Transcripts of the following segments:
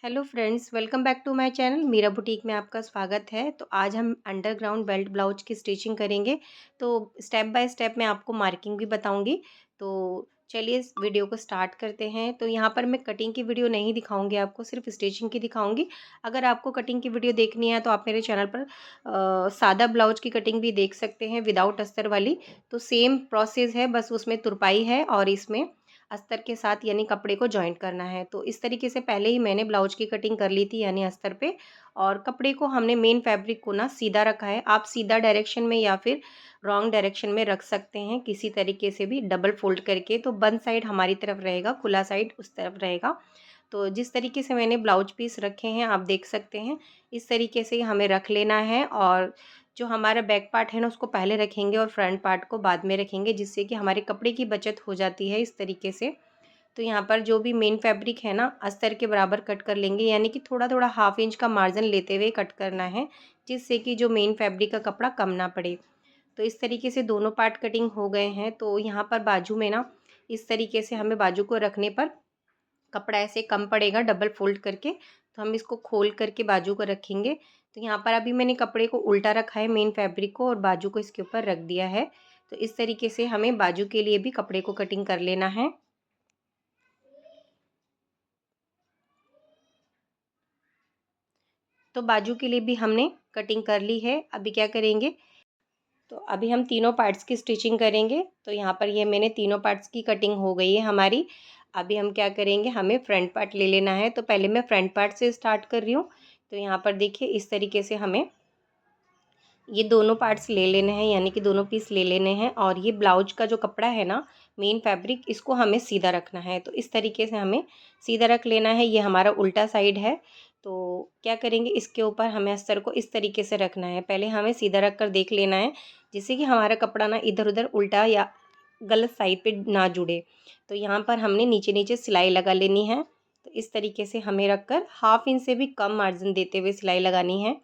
Hello friends, welcome back to my channel. Meera boutique में आपका स्वागत है। तो आज हम अंडरग्राउंड बेल्ट ब्लाउज की स्टिचिंग करेंगे। तो स्टेप बाय स्टेप मैं आपको मार्किंग भी बताऊंगी। तो चलिए इस वीडियो को स्टार्ट करते हैं। तो यहाँ पर मैं कटिंग की वीडियो नहीं दिखाऊंगी, आपको सिर्फ स्टिचिंग की दिखाऊंगी। अगर आपको कटिंग की वीडियो देखनी है तो आप मेरे चैनल पर सादा ब्लाउज की कटिंग भी देख सकते हैं, विदाउट अस्तर वाली। तो सेम प्रोसेस है, बस उसमें तुरपाई है और इसमें अस्तर के साथ यानी कपड़े को जॉइंट करना है। तो इस तरीके से पहले ही मैंने ब्लाउज की कटिंग कर ली थी यानी अस्तर पे। और कपड़े को हमने मेन फैब्रिक को ना सीधा रखा है। आप सीधा डायरेक्शन में या फिर रॉन्ग डायरेक्शन में रख सकते हैं, किसी तरीके से भी डबल फोल्ड करके। तो बंद साइड हमारी तरफ रहेगा, खुला साइड उस तरफ रहेगा। तो जिस तरीके से मैंने ब्लाउज पीस रखे हैं आप देख सकते हैं, इस तरीके से हमें रख लेना है। और जो हमारा बैक पार्ट है ना उसको पहले रखेंगे और फ्रंट पार्ट को बाद में रखेंगे, जिससे कि हमारे कपड़े की बचत हो जाती है इस तरीके से। तो यहाँ पर जो भी मेन फैब्रिक है ना अस्तर के बराबर कट कर लेंगे, यानी कि थोड़ा थोड़ा हाफ इंच का मार्जिन लेते हुए कट करना है, जिससे कि जो मेन फैब्रिक का कपड़ा कम ना पड़े। तो इस तरीके से दोनों पार्ट कटिंग हो गए हैं। तो यहाँ पर बाजू में ना इस तरीके से हमें बाजू को रखने पर कपड़ा ऐसे कम पड़ेगा डबल फोल्ड करके। तो हम इसको खोल करके बाजू को रखेंगे। तो यहाँ पर अभी मैंने कपड़े को उल्टा रखा है मेन फैब्रिक को, और बाजू को इसके ऊपर रख दिया है। तो इस तरीके से हमें बाजू के लिए भी कपड़े को कटिंग कर लेना है। तो बाजू के लिए भी हमने कटिंग कर ली है। अभी क्या करेंगे, तो अभी हम तीनों पार्ट्स की स्टिचिंग करेंगे। तो यहाँ पर ये मैंने तीनों पार्ट्स की कटिंग हो गई है हमारी। अभी हम क्या करेंगे, हमें फ्रंट पार्ट ले लेना है। तो पहले मैं फ्रंट पार्ट से स्टार्ट कर रही हूँ। तो यहाँ पर देखिए इस तरीके से हमें ये दोनों पार्ट्स ले लेने हैं, यानी कि दोनों पीस ले लेने हैं। और ये ब्लाउज का जो कपड़ा है ना मेन फैब्रिक, इसको हमें सीधा रखना है। तो इस तरीके से हमें सीधा रख लेना है। ये हमारा उल्टा साइड है। तो क्या करेंगे, इसके ऊपर हमें अस्तर को इस तरीके से रखना है। पहले हमें सीधा रख कर देख लेना है, जिससे कि हमारा कपड़ा ना इधर उधर उल्टा या गलत साइड पे ना जुड़े। तो यहाँ पर हमने नीचे नीचे सिलाई लगा लेनी है। तो इस तरीके से हमें रख कर हाफ इंच से भी कम मार्जिन देते हुए सिलाई लगानी है।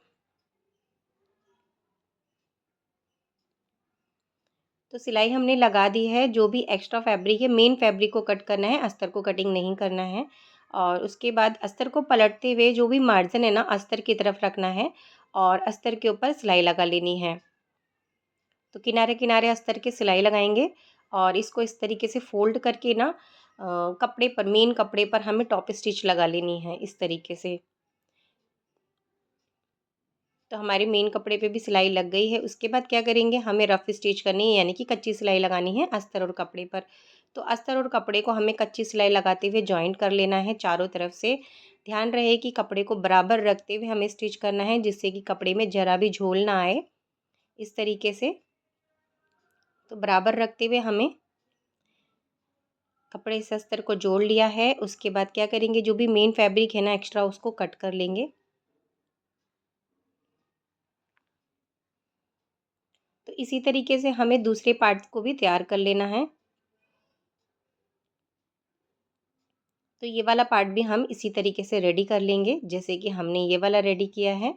तो सिलाई हमने लगा दी है। जो भी एक्स्ट्रा फैब्रिक है मेन फैब्रिक को कट करना है, अस्तर को कटिंग नहीं करना है। और उसके बाद अस्तर को पलटते हुए जो भी मार्जिन है ना अस्तर की तरफ रखना है, और अस्तर के ऊपर सिलाई लगा लेनी है। तो किनारे किनारे अस्तर के सिलाई लगाएंगे, और इसको इस तरीके से फोल्ड करके ना कपड़े पर, मेन कपड़े पर हमें टॉप स्टिच लगा लेनी है इस तरीके से। तो हमारे मेन कपड़े पे भी सिलाई लग गई है। उसके बाद क्या करेंगे, हमें रफ स्टिच करनी है, यानी कि कच्ची सिलाई लगानी है अस्तर और कपड़े पर। तो अस्तर और कपड़े को हमें कच्ची सिलाई लगाते हुए जॉइंट कर लेना है चारों तरफ से। ध्यान रहे कि कपड़े को बराबर रखते हुए हमें स्टिच करना है, जिससे कि कपड़े में जरा भी झोल ना आए इस तरीके से। तो बराबर रखते हुए हमें कपड़े से अस्तर को जोड़ लिया है। उसके बाद क्या करेंगे, जो भी मेन फैब्रिक है ना एक्स्ट्रा उसको कट कर लेंगे। तो इसी तरीके से हमें दूसरे पार्ट्स को भी तैयार कर लेना है। तो ये वाला पार्ट भी हम इसी तरीके से रेडी कर लेंगे, जैसे कि हमने ये वाला रेडी किया है।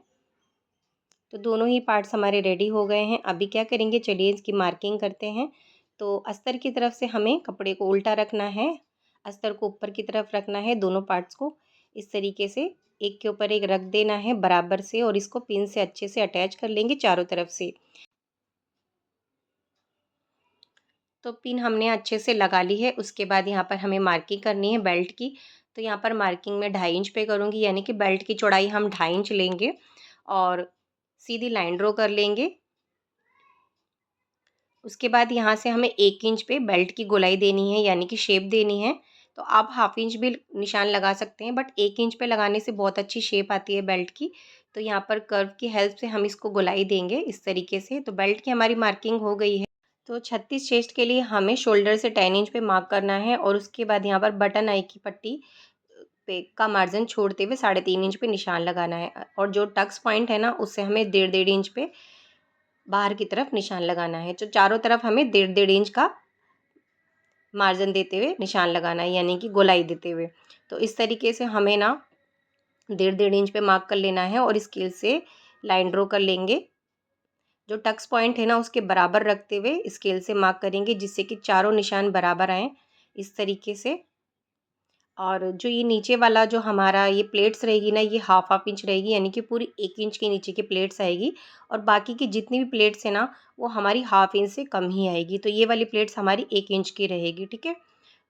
तो दोनों ही पार्ट्स हमारे रेडी हो गए हैं। अभी क्या करेंगे, चलिए इसकी मार्किंग करते हैं। तो अस्तर की तरफ से हमें कपड़े को उल्टा रखना है, अस्तर को ऊपर की तरफ रखना है। दोनों पार्ट्स को इस तरीके से एक के ऊपर एक रख देना है बराबर से, और इसको पिन से अच्छे से अटैच कर लेंगे चारों तरफ से। तो पिन हमने अच्छे से लगा ली है। उसके बाद यहाँ पर हमें मार्किंग करनी है बेल्ट की। तो यहाँ पर मार्किंग में 2.5 इंच पे करूँगी, यानी कि बेल्ट की चौड़ाई हम 2.5 इंच लेंगे और सीधी लाइन ड्रॉ कर लेंगे। उसके बाद यहाँ से हमें 1 इंच पे बेल्ट की गोलाई देनी है, यानी कि शेप देनी है। तो आप हाफ इंच भी निशान लगा सकते हैं, बट 1 इंच पे लगाने से बहुत अच्छी शेप आती है बेल्ट की। तो यहाँ पर कर्व की हेल्प से हम इसको गोलाई देंगे इस तरीके से। तो बेल्ट की हमारी मार्किंग हो गई है। तो 36 चेस्ट के लिए हमें शोल्डर से 10 इंच पे मार्क करना है, और उसके बाद यहाँ पर बटन आई की पट्टी पे का मार्जिन छोड़ते हुए 3.5 इंच पे निशान लगाना है। और जो टक्स पॉइंट है ना उससे हमें 1.5 इंच पे बाहर की तरफ निशान लगाना है। तो चारों तरफ हमें 1.5 इंच का मार्जिन देते हुए निशान लगाना है, यानी कि गोलाई देते हुए। तो इस तरीके से हमें ना 1.5 इंच पे मार्क कर लेना है, और स्केल से लाइन ड्रॉ कर लेंगे। जो टक्स पॉइंट है ना उसके बराबर रखते हुए स्केल से मार्क करेंगे, जिससे कि चारों निशान बराबर आएँ इस तरीके से। और जो ये नीचे वाला जो हमारा ये प्लेट्स रहेगी ना, ये हाफ हाफ इंच रहेगी, यानी कि पूरी 1 इंच के नीचे की प्लेट्स आएगी। और बाकी की जितनी भी प्लेट्स है ना, वो हमारी हाफ इंच से कम ही आएगी। तो ये वाली प्लेट्स हमारी 1 इंच की रहेगी, ठीक है।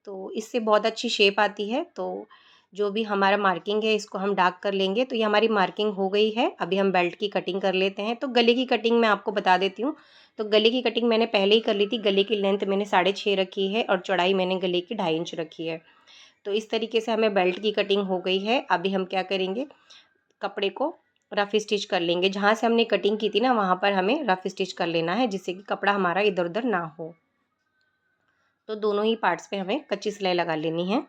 तो इससे बहुत अच्छी शेप आती है। तो जो भी हमारा मार्किंग है इसको हम डार्क कर लेंगे। तो ये हमारी मार्किंग हो गई है। अभी हम बेल्ट की कटिंग कर लेते हैं। तो गले की कटिंग मैं आपको बता देती हूँ। तो गले की कटिंग मैंने पहले ही कर ली थी। गले की लेंथ मैंने 6.5 रखी है और चौड़ाई मैंने गले की 2.5 इंच रखी है। तो इस तरीके से हमें बेल्ट की कटिंग हो गई है। अभी हम क्या करेंगे, कपड़े को रफ़ स्टिच कर लेंगे। जहाँ से हमने कटिंग की थी ना, वहाँ पर हमें रफ़ स्टिच कर लेना है, जिससे कि कपड़ा हमारा इधर उधर ना हो। तो दोनों ही पार्ट्स पे हमें कच्ची सिलाई लगा लेनी है।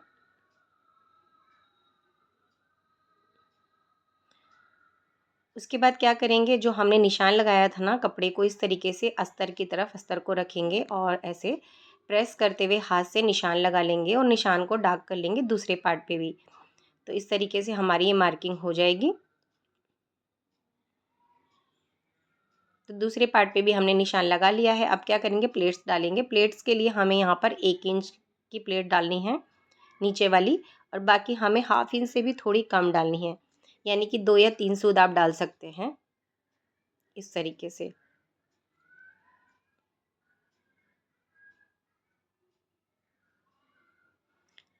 उसके बाद क्या करेंगे, जो हमने निशान लगाया था ना कपड़े को, इस तरीके से अस्तर की तरफ अस्तर को रखेंगे और ऐसे प्रेस करते हुए हाथ से निशान लगा लेंगे और निशान को डार्क कर लेंगे दूसरे पार्ट पे भी। तो इस तरीके से हमारी ये मार्किंग हो जाएगी। तो दूसरे पार्ट पे भी हमने निशान लगा लिया है। अब क्या करेंगे, प्लेट्स डालेंगे। प्लेट्स के लिए हमें यहाँ पर 1 इंच की प्लेट डालनी है नीचे वाली, और बाकी हमें हाफ इंच से भी थोड़ी कम डालनी है, यानी कि 2 या 3 सूद आप डाल सकते हैं इस तरीके से।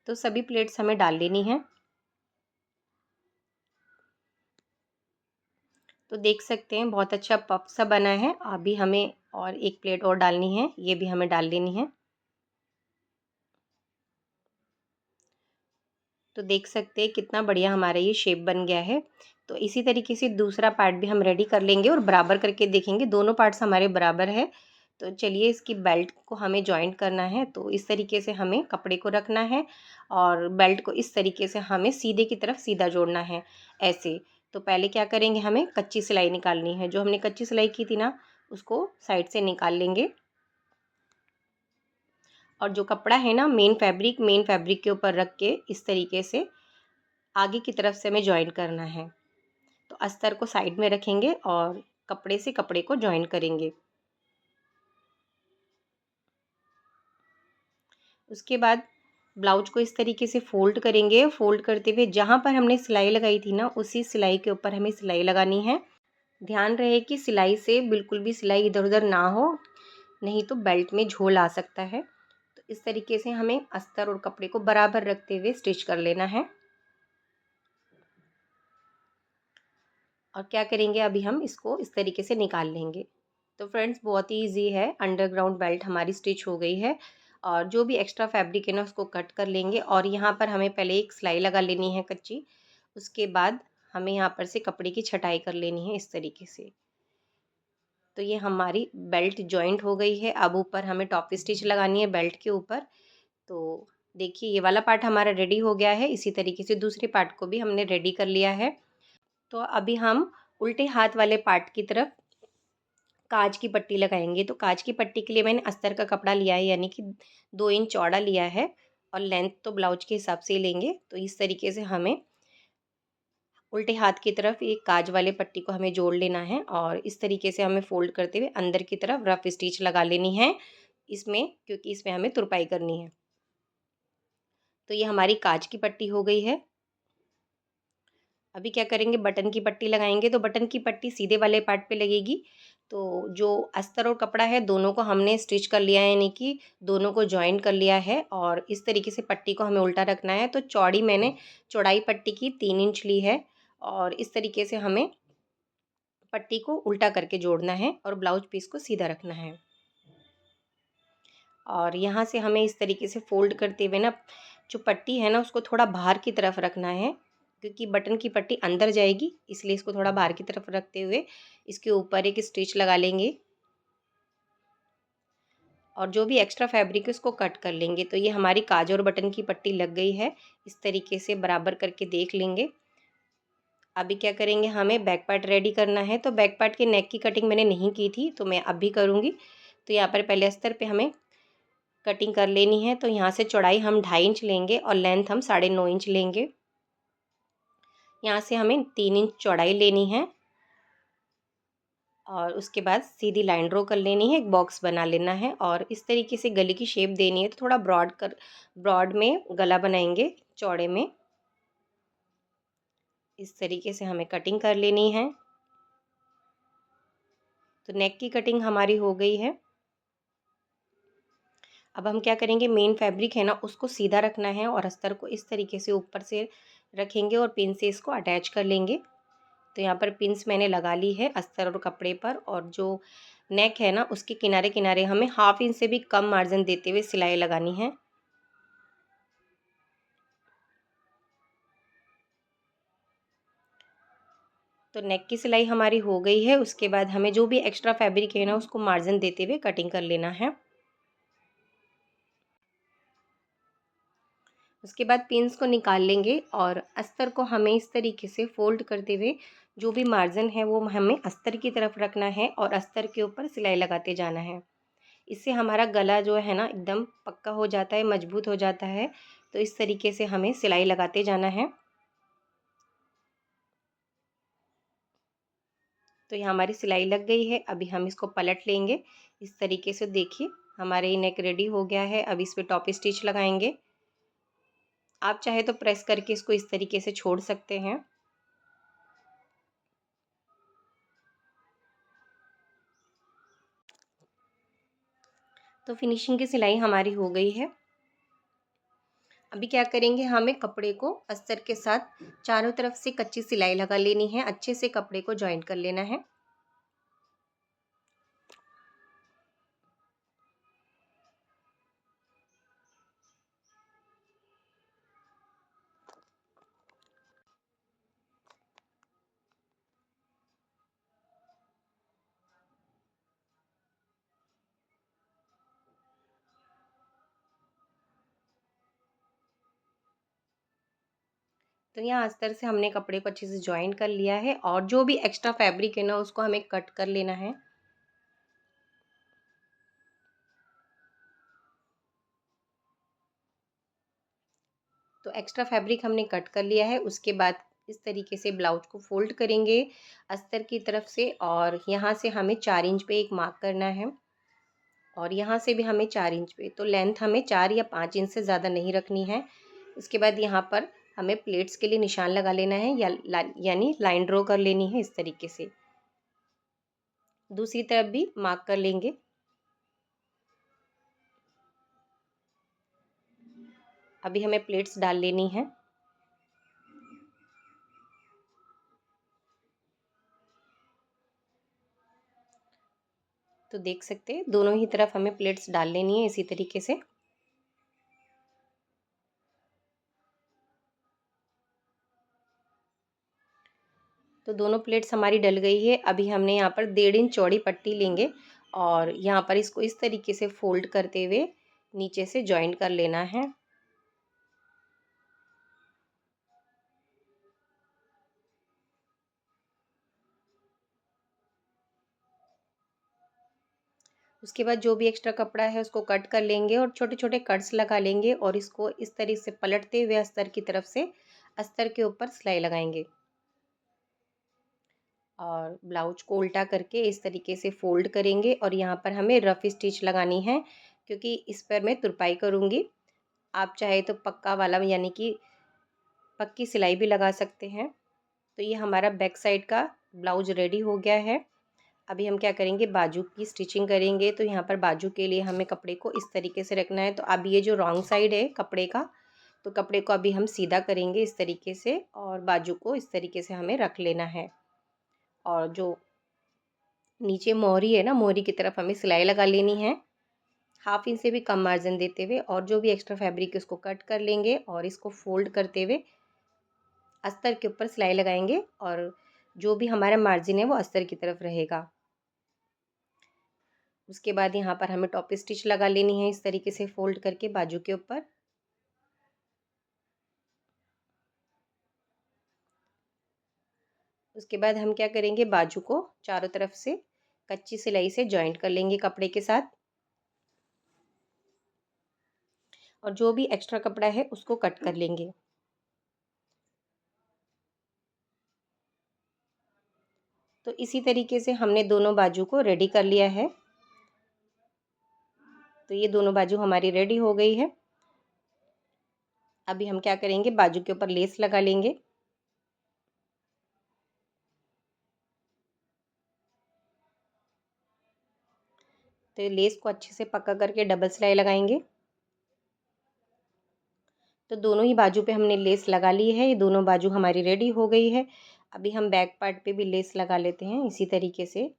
तो सभी प्लेट्स हमें डाल लेनी है। तो देख सकते हैं बहुत अच्छा पफ सा बना है। अभी हमें और एक प्लेट और डालनी है, ये भी हमें डाल लेनी है। तो देख सकते हैं कितना बढ़िया हमारा ये शेप बन गया है। तो इसी तरीके से दूसरा पार्ट भी हम रेडी कर लेंगे और बराबर करके देखेंगे, दोनों पार्ट्स हमारे बराबर है। तो चलिए इसकी बेल्ट को हमें जॉइंट करना है। तो इस तरीके से हमें कपड़े को रखना है और बेल्ट को इस तरीके से हमें सीधे की तरफ सीधा जोड़ना है, ऐसे। तो पहले क्या करेंगे, हमें कच्ची सिलाई निकालनी है। जो हमने कच्ची सिलाई की थी ना, उसको साइड से निकाल लेंगे। और जो कपड़ा है ना, मेन फैब्रिक के ऊपर रख के इस तरीके से आगे की तरफ से हमें जॉइन करना है। तो अस्तर को साइड में रखेंगे और कपड़े से कपड़े को जॉइन करेंगे। उसके बाद ब्लाउज को इस तरीके से फोल्ड करेंगे। फोल्ड करते हुए जहाँ पर हमने सिलाई लगाई थी ना, उसी सिलाई के ऊपर हमें सिलाई लगानी है। ध्यान रहे कि सिलाई से बिल्कुल भी सिलाई इधर उधर ना हो, नहीं तो बेल्ट में झोल आ सकता है। तो इस तरीके से हमें अस्तर और कपड़े को बराबर रखते हुए स्टिच कर लेना है। और क्या करेंगे, अभी हम इसको इस तरीके से निकाल लेंगे। तो फ्रेंड्स बहुत ही ईजी है। अंडरग्राउंड बेल्ट हमारी स्टिच हो गई है। और जो भी एक्स्ट्रा फैब्रिक है ना, उसको कट कर लेंगे। और यहाँ पर हमें पहले एक सिलाई लगा लेनी है कच्ची। उसके बाद हमें यहाँ पर से कपड़े की छटाई कर लेनी है इस तरीके से। तो ये हमारी बेल्ट जॉइंट हो गई है। अब ऊपर हमें टॉप स्टिच लगानी है बेल्ट के ऊपर। तो देखिए ये वाला पार्ट हमारा रेडी हो गया है। इसी तरीके से दूसरे पार्ट को भी हमने रेडी कर लिया है। तो अभी हम उल्टे हाथ वाले पार्ट की तरफ काज की पट्टी लगाएंगे। तो काज की पट्टी के लिए मैंने अस्तर का कपड़ा लिया है, यानी कि 2 इंच चौड़ा लिया है। और लेंथ तो ब्लाउज के हिसाब से ही लेंगे। तो इस तरीके से हमें उल्टे हाथ की तरफ एक काज वाले पट्टी को हमें जोड़ लेना है और इस तरीके से हमें फोल्ड करते हुए अंदर की तरफ रफ स्टिच लगा लेनी है इसमें, क्योंकि इसमें हमें तुरपाई करनी है। तो ये हमारी काज की पट्टी हो गई है। अभी क्या करेंगे, बटन की पट्टी लगाएंगे। तो बटन की पट्टी सीधे वाले पार्ट पे लगेगी। तो जो अस्तर और कपड़ा है, दोनों को हमने स्टिच कर लिया है, यानी कि दोनों को जॉइन कर लिया है। और इस तरीके से पट्टी को हमें उल्टा रखना है। तो चौड़ाई पट्टी की 3 इंच ली है और इस तरीके से हमें पट्टी को उल्टा करके जोड़ना है और ब्लाउज पीस को सीधा रखना है। और यहाँ से हमें इस तरीके से फोल्ड करते हुए ना, जो पट्टी है ना, उसको थोड़ा बाहर की तरफ रखना है, क्योंकि बटन की पट्टी अंदर जाएगी, इसलिए इसको थोड़ा बाहर की तरफ रखते हुए इसके ऊपर एक स्टिच लगा लेंगे। और जो भी एक्स्ट्रा फैब्रिक है उसको कट कर लेंगे। तो ये हमारी काज और बटन की पट्टी लग गई है। इस तरीके से बराबर करके देख लेंगे। अभी क्या करेंगे, हमें बैक पार्ट रेडी करना है। तो बैक पार्ट के नेक की कटिंग मैंने नहीं की थी, तो मैं अब भी करूँगी। तो यहाँ पर पहले अस्तर पे हमें कटिंग कर लेनी है। तो यहाँ से चौड़ाई हम 2.5 इंच लेंगे और लेंथ हम 9.5 इंच लेंगे। यहाँ से हमें 3 इंच चौड़ाई लेनी है और उसके बाद सीधी लाइन ड्रॉ कर लेनी है, एक बॉक्स बना लेना है और इस तरीके से गले की शेप देनी है। तो थोड़ा ब्रॉड में गला बनाएंगे, चौड़े में। इस तरीके से हमें कटिंग कर लेनी है। तो नेक की कटिंग हमारी हो गई है। अब हम क्या करेंगे, मेन फैब्रिक है ना उसको सीधा रखना है और अस्तर को इस तरीके से ऊपर से रखेंगे और पिन से इसको अटैच कर लेंगे। तो यहाँ पर पिन्स मैंने लगा ली है अस्तर और कपड़े पर, और जो नेक है ना उसके किनारे किनारे हमें 1/2 इंच से भी कम मार्जिन देते हुए सिलाई लगानी है। तो नेक की सिलाई हमारी हो गई है। उसके बाद हमें जो भी एक्स्ट्रा फैब्रिक है ना उसको मार्जिन देते हुए कटिंग कर लेना है। उसके बाद पिन्स को निकाल लेंगे और अस्तर को हमें इस तरीके से फोल्ड करते हुए जो भी मार्जिन है वो हमें अस्तर की तरफ रखना है और अस्तर के ऊपर सिलाई लगाते जाना है। इससे हमारा गला जो है ना एकदम पक्का हो जाता है, मजबूत हो जाता है। तो इस तरीके से हमें सिलाई लगाते जाना है। तो यहाँ हमारी सिलाई लग गई है। अभी हम इसको पलट लेंगे इस तरीके से। देखिए हमारे नेक रेडी हो गया है। अब इस पे टॉप स्टिच लगाएंगे। आप चाहे तो प्रेस करके इसको इस तरीके से छोड़ सकते हैं। तो फिनिशिंग की सिलाई हमारी हो गई है। अभी क्या करेंगे, हमें कपड़े को अस्तर के साथ चारों तरफ से कच्ची सिलाई लगा लेनी है। अच्छे से कपड़े को जॉइंट कर लेना है। तो यहाँ अस्तर से हमने कपड़े को अच्छे से जॉइंट कर लिया है और जो भी एक्स्ट्रा फैब्रिक है ना उसको हमें कट कर लेना है। तो एक्स्ट्रा फैब्रिक हमने कट कर लिया है। उसके बाद इस तरीके से ब्लाउज को फोल्ड करेंगे अस्तर की तरफ से, और यहाँ से हमें 4 इंच पे एक मार्क करना है और यहाँ से भी हमें 4 इंच पे। तो लेंथ हमें 4 या 5 इंच से ज़्यादा नहीं रखनी है। उसके बाद यहाँ पर हमें प्लेट्स के लिए निशान लगा लेना है यानी लाइन ड्रॉ कर लेनी है इस तरीके से। दूसरी तरफ भी मार्क कर लेंगे। अभी हमें प्लेट्स डाल लेनी है। तो देख सकते हैं दोनों ही तरफ हमें प्लेट्स डाल लेनी है इसी तरीके से। तो दोनों प्लेट्स हमारी डल गई है। अभी हमने यहाँ पर 1.5 इंच चौड़ी पट्टी लेंगे और यहाँ पर इसको इस तरीके से फोल्ड करते हुए नीचे से जॉइंट कर लेना है। उसके बाद जो भी एक्स्ट्रा कपड़ा है उसको कट कर लेंगे और छोटे छोटे कट्स लगा लेंगे और इसको इस तरीके से पलटते हुए अस्तर की तरफ से अस्तर के ऊपर सिलाई लगाएंगे और ब्लाउज को उल्टा करके इस तरीके से फोल्ड करेंगे। और यहाँ पर हमें रफ स्टिच लगानी है क्योंकि इस पर मैं तुरपाई करूँगी। आप चाहे तो पक्का वाला यानी कि पक्की सिलाई भी लगा सकते हैं। तो ये हमारा बैक साइड का ब्लाउज रेडी हो गया है। अभी हम क्या करेंगे, बाजू की स्टिचिंग करेंगे। तो यहाँ पर बाजू के लिए हमें कपड़े को इस तरीके से रखना है। तो अब ये जो रॉन्ग साइड है कपड़े का, तो कपड़े को अभी हम सीधा करेंगे इस तरीके से और बाजू को इस तरीके से हमें रख लेना है। और जो नीचे मोहरी है ना, मोहरी की तरफ हमें सिलाई लगा लेनी है 1/2 इंच से भी कम मार्जिन देते हुए, और जो भी एक्स्ट्रा फैब्रिक है उसको कट कर लेंगे और इसको फोल्ड करते हुए अस्तर के ऊपर सिलाई लगाएंगे और जो भी हमारा मार्जिन है वो अस्तर की तरफ रहेगा। उसके बाद यहाँ पर हमें टॉप स्टिच लगा लेनी है इस तरीके से फोल्ड करके बाजू के ऊपर। उसके बाद हम क्या करेंगे, बाजू को चारों तरफ से कच्ची सिलाई से जॉइंट कर लेंगे कपड़े के साथ और जो भी एक्स्ट्रा कपड़ा है उसको कट कर लेंगे। तो इसी तरीके से हमने दोनों बाजू को रेडी कर लिया है। तो ये दोनों बाजू हमारी रेडी हो गई है। अभी हम क्या करेंगे, बाजू के ऊपर लेस लगा लेंगे। तो लेस को अच्छे से पक्का करके डबल सिलाई लगाएंगे। तो दोनों ही बाजू पे हमने लेस लगा ली है। ये दोनों बाजू हमारी रेडी हो गई है। अभी हम बैक पार्ट पे भी लेस लगा लेते हैं इसी तरीके से।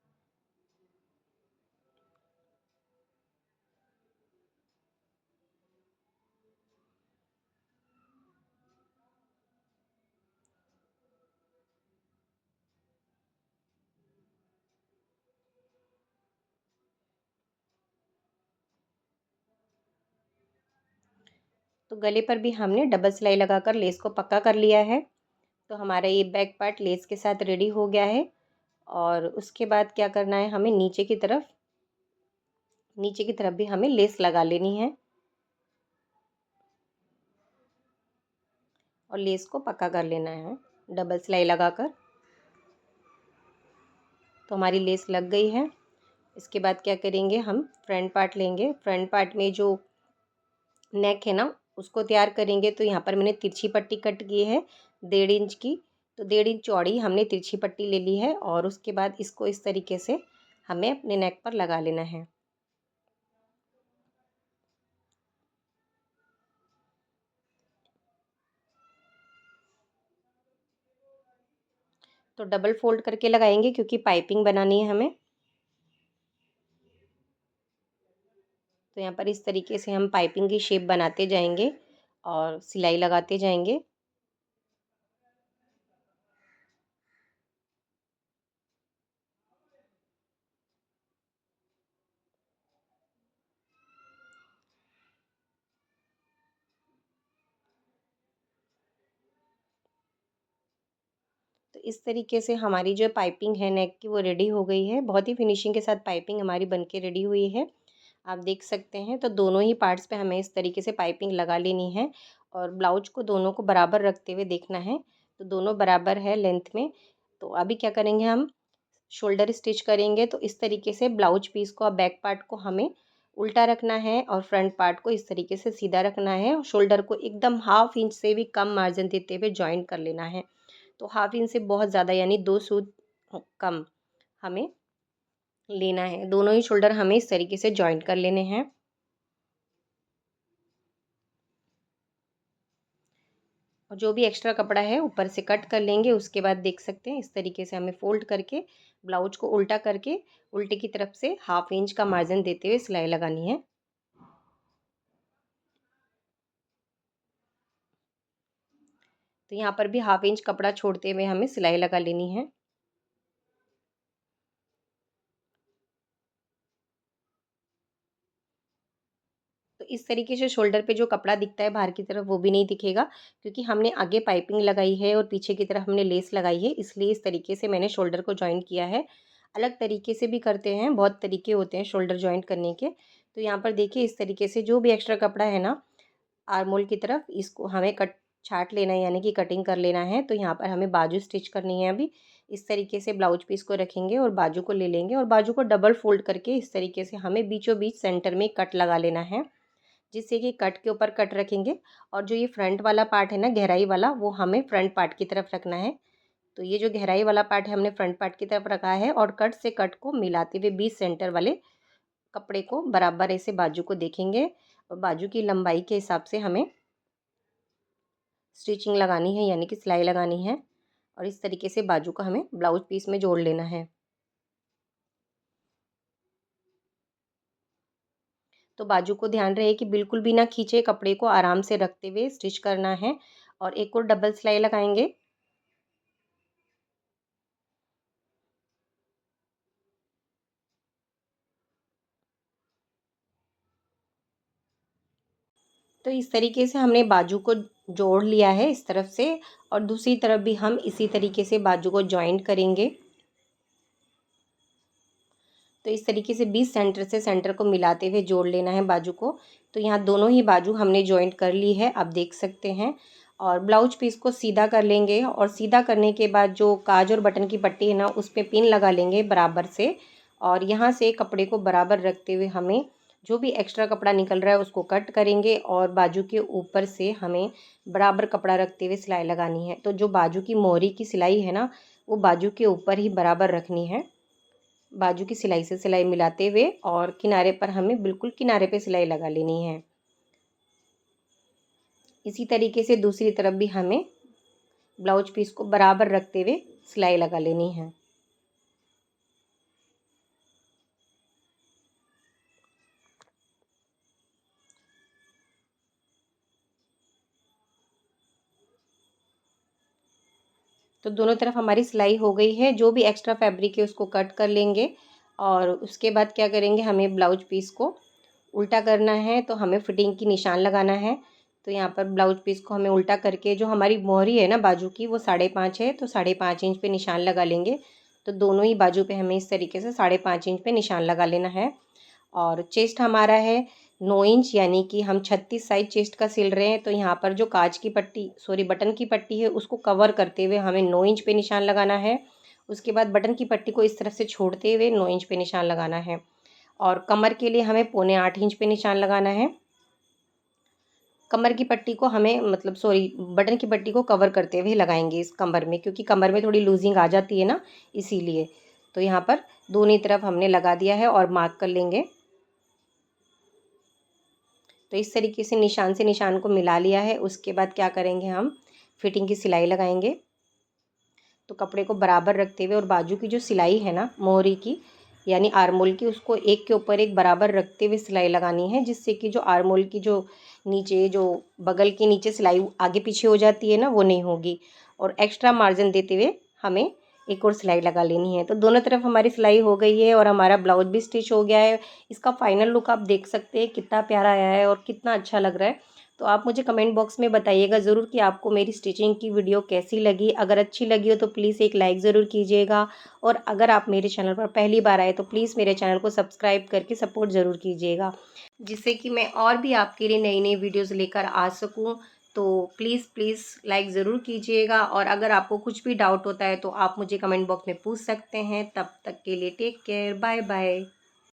तो गले पर भी हमने डबल सिलाई लगाकर लेस को पक्का कर लिया है। तो हमारा ये बैक पार्ट लेस के साथ रेडी हो गया है। और उसके बाद क्या करना है, हमें नीचे की तरफ भी हमें लेस लगा लेनी है और लेस को पक्का कर लेना है डबल सिलाई लगाकर। तो हमारी लेस लग गई है। इसके बाद क्या करेंगे, हम फ्रंट पार्ट लेंगे। फ्रंट पार्ट में जो नेक है ना, उसको तैयार करेंगे। तो यहाँ पर मैंने तिरछी पट्टी कट की है 1.5 इंच की। तो 1.5 इंच चौड़ी हमने तिरछी पट्टी ले ली है और उसके बाद इसको इस तरीके से हमें अपने नेक पर लगा लेना है। तो डबल फोल्ड करके लगाएंगे क्योंकि पाइपिंग बनानी है हमें। तो यहाँ पर इस तरीके से हम पाइपिंग की शेप बनाते जाएंगे और सिलाई लगाते जाएंगे। तो इस तरीके से हमारी जो पाइपिंग है नेक की वो रेडी हो गई है। बहुत ही फिनिशिंग के साथ पाइपिंग हमारी बनके रेडी हुई है, आप देख सकते हैं। तो दोनों ही पार्ट्स पे हमें इस तरीके से पाइपिंग लगा लेनी है और ब्लाउज को दोनों को बराबर रखते हुए देखना है। तो दोनों बराबर है लेंथ में। तो अभी क्या करेंगे, हम शोल्डर स्टिच करेंगे। तो इस तरीके से ब्लाउज पीस को, बैक पार्ट को हमें उल्टा रखना है और फ्रंट पार्ट को इस तरीके से सीधा रखना है और शोल्डर को एकदम 1/2 इंच से भी कम मार्जिन देते हुए जॉइंट कर लेना है। तो 1/2 इंच से बहुत ज़्यादा यानी 2 सूत कम हमें लेना है। दोनों ही शोल्डर हमें इस तरीके से जॉइंट कर लेने हैं। और जो भी एक्स्ट्रा कपड़ा है ऊपर से कट कर लेंगे। उसके बाद देख सकते हैं इस तरीके से हमें फोल्ड करके ब्लाउज को उल्टा करके उल्टे की तरफ से 1/2 इंच का मार्जिन देते हुए सिलाई लगानी है। तो यहाँ पर भी 1/2 इंच कपड़ा छोड़ते हुए हमें सिलाई लगा लेनी है। तो इस तरीके से शोल्डर पे जो कपड़ा दिखता है बाहर की तरफ वो भी नहीं दिखेगा, क्योंकि हमने आगे पाइपिंग लगाई है और पीछे की तरफ हमने लेस लगाई है, इसलिए इस तरीके से मैंने शोल्डर को जॉइन किया है। अलग तरीके से भी करते हैं, बहुत तरीके होते हैं शोल्डर जॉइंट करने के। तो यहाँ पर देखिए इस तरीके से जो भी एक्स्ट्रा कपड़ा है ना आर्म होल की तरफ, इसको हमें कट छाट लेना है यानी कि कटिंग कर लेना है। तो यहाँ पर हमें बाजू स्टिच करनी है। अभी इस तरीके से ब्लाउज पीस को रखेंगे और बाजू को ले लेंगे और बाजू को डबल फोल्ड करके इस तरीके से हमें बीचों बीच सेंटर में कट लगा लेना है, जिससे कि कट के ऊपर कट रखेंगे। और जो ये फ्रंट वाला पार्ट है ना, गहराई वाला, वो हमें फ्रंट पार्ट की तरफ रखना है। तो ये जो गहराई वाला पार्ट है हमने फ्रंट पार्ट की तरफ रखा है और कट से कट को मिलाते हुए बीच सेंटर वाले कपड़े को बराबर ऐसे बाजू को देखेंगे और बाजू की लंबाई के हिसाब से हमें स्टिचिंग लगानी है यानी कि सिलाई लगानी है। और इस तरीके से बाजू को हमें ब्लाउज पीस में जोड़ लेना है। तो बाजू को ध्यान रहे कि बिल्कुल भी ना खींचे, कपड़े को आराम से रखते हुए स्टिच करना है। और एक और डबल सिलाई लगाएंगे। तो इस तरीके से हमने बाजू को जोड़ लिया है इस तरफ से, और दूसरी तरफ भी हम इसी तरीके से बाजू को जॉइंट करेंगे। तो इस तरीके से बीच सेंटर से सेंटर को मिलाते हुए जोड़ लेना है बाजू को। तो यहाँ दोनों ही बाजू हमने जॉइंट कर ली है, आप देख सकते हैं। और ब्लाउज पीस को सीधा कर लेंगे और सीधा करने के बाद जो काज और बटन की पट्टी है ना उस पे पिन लगा लेंगे बराबर से। और यहाँ से कपड़े को बराबर रखते हुए हमें जो भी एक्स्ट्रा कपड़ा निकल रहा है उसको कट करेंगे और बाजू के ऊपर से हमें बराबर कपड़ा रखते हुए सिलाई लगानी है। तो जो बाजू की मोहरी की सिलाई है ना वो बाजू के ऊपर ही बराबर रखनी है। बाजू की सिलाई से सिलाई मिलाते हुए और किनारे पर हमें बिल्कुल किनारे पे सिलाई लगा लेनी है। इसी तरीके से दूसरी तरफ भी हमें ब्लाउज पीस को बराबर रखते हुए सिलाई लगा लेनी है। तो दोनों तरफ हमारी सिलाई हो गई है। जो भी एक्स्ट्रा फैब्रिक है उसको कट कर लेंगे और उसके बाद क्या करेंगे, हमें ब्लाउज पीस को उल्टा करना है। तो हमें फिटिंग की निशान लगाना है। तो यहाँ पर ब्लाउज पीस को हमें उल्टा करके जो हमारी मोहरी है ना बाजू की वो 5.5 है, तो 5.5 इंच पे निशान लगा लेंगे। तो दोनों ही बाजू पे हमें इस तरीके से 5.5 इंच पे निशान लगा लेना है। और चेस्ट हमारा है 9 इंच, यानी कि हम 36 साइज चेस्ट का सिल रहे हैं। तो यहाँ पर जो काज की पट्टी बटन की पट्टी है उसको कवर करते हुए हमें 9 इंच पे निशान लगाना है। उसके बाद बटन की पट्टी को इस तरफ से छोड़ते हुए 9 इंच पे निशान लगाना है। और कमर के लिए हमें 7.25 इंच पे निशान लगाना है। कमर की पट्टी को हमें बटन की पट्टी को कवर करते हुए लगाएंगे इस कमर में, क्योंकि कमर में थोड़ी लूजिंग आ जाती है ना, इसीलिए। तो यहाँ पर दोनों तरफ हमने लगा दिया है और मार्क कर लेंगे। तो इस तरीके से निशान को मिला लिया है। उसके बाद क्या करेंगे, हम फिटिंग की सिलाई लगाएंगे। तो कपड़े को बराबर रखते हुए और बाजू की जो सिलाई है ना मोहरी की यानी आर्मोल की, उसको एक के ऊपर एक बराबर रखते हुए सिलाई लगानी है, जिससे कि जो आर्मोल की जो नीचे जो बगल के नीचे सिलाई आगे पीछे हो जाती है ना वो नहीं होगी। और एक्स्ट्रा मार्जिन देते हुए हमें एक और सिलाई लगा लेनी है। तो दोनों तरफ हमारी सिलाई हो गई है और हमारा ब्लाउज भी स्टिच हो गया है। इसका फाइनल लुक आप देख सकते हैं कितना प्यारा आया है और कितना अच्छा लग रहा है। तो आप मुझे कमेंट बॉक्स में बताइएगा ज़रूर कि आपको मेरी स्टिचिंग की वीडियो कैसी लगी। अगर अच्छी लगी हो तो प्लीज़ एक लाइक ज़रूर कीजिएगा। और अगर आप मेरे चैनल पर पहली बार आए तो प्लीज़ मेरे चैनल को सब्सक्राइब करके सपोर्ट ज़रूर कीजिएगा, जिससे कि मैं और भी आपके लिए नई नई वीडियोज़ लेकर आ सकूँ। तो प्लीज़ लाइक ज़रूर कीजिएगा। और अगर आपको कुछ भी डाउट होता है तो आप मुझे कमेंट बॉक्स में पूछ सकते हैं। तब तक के लिए टेक केयर, बाय बाय।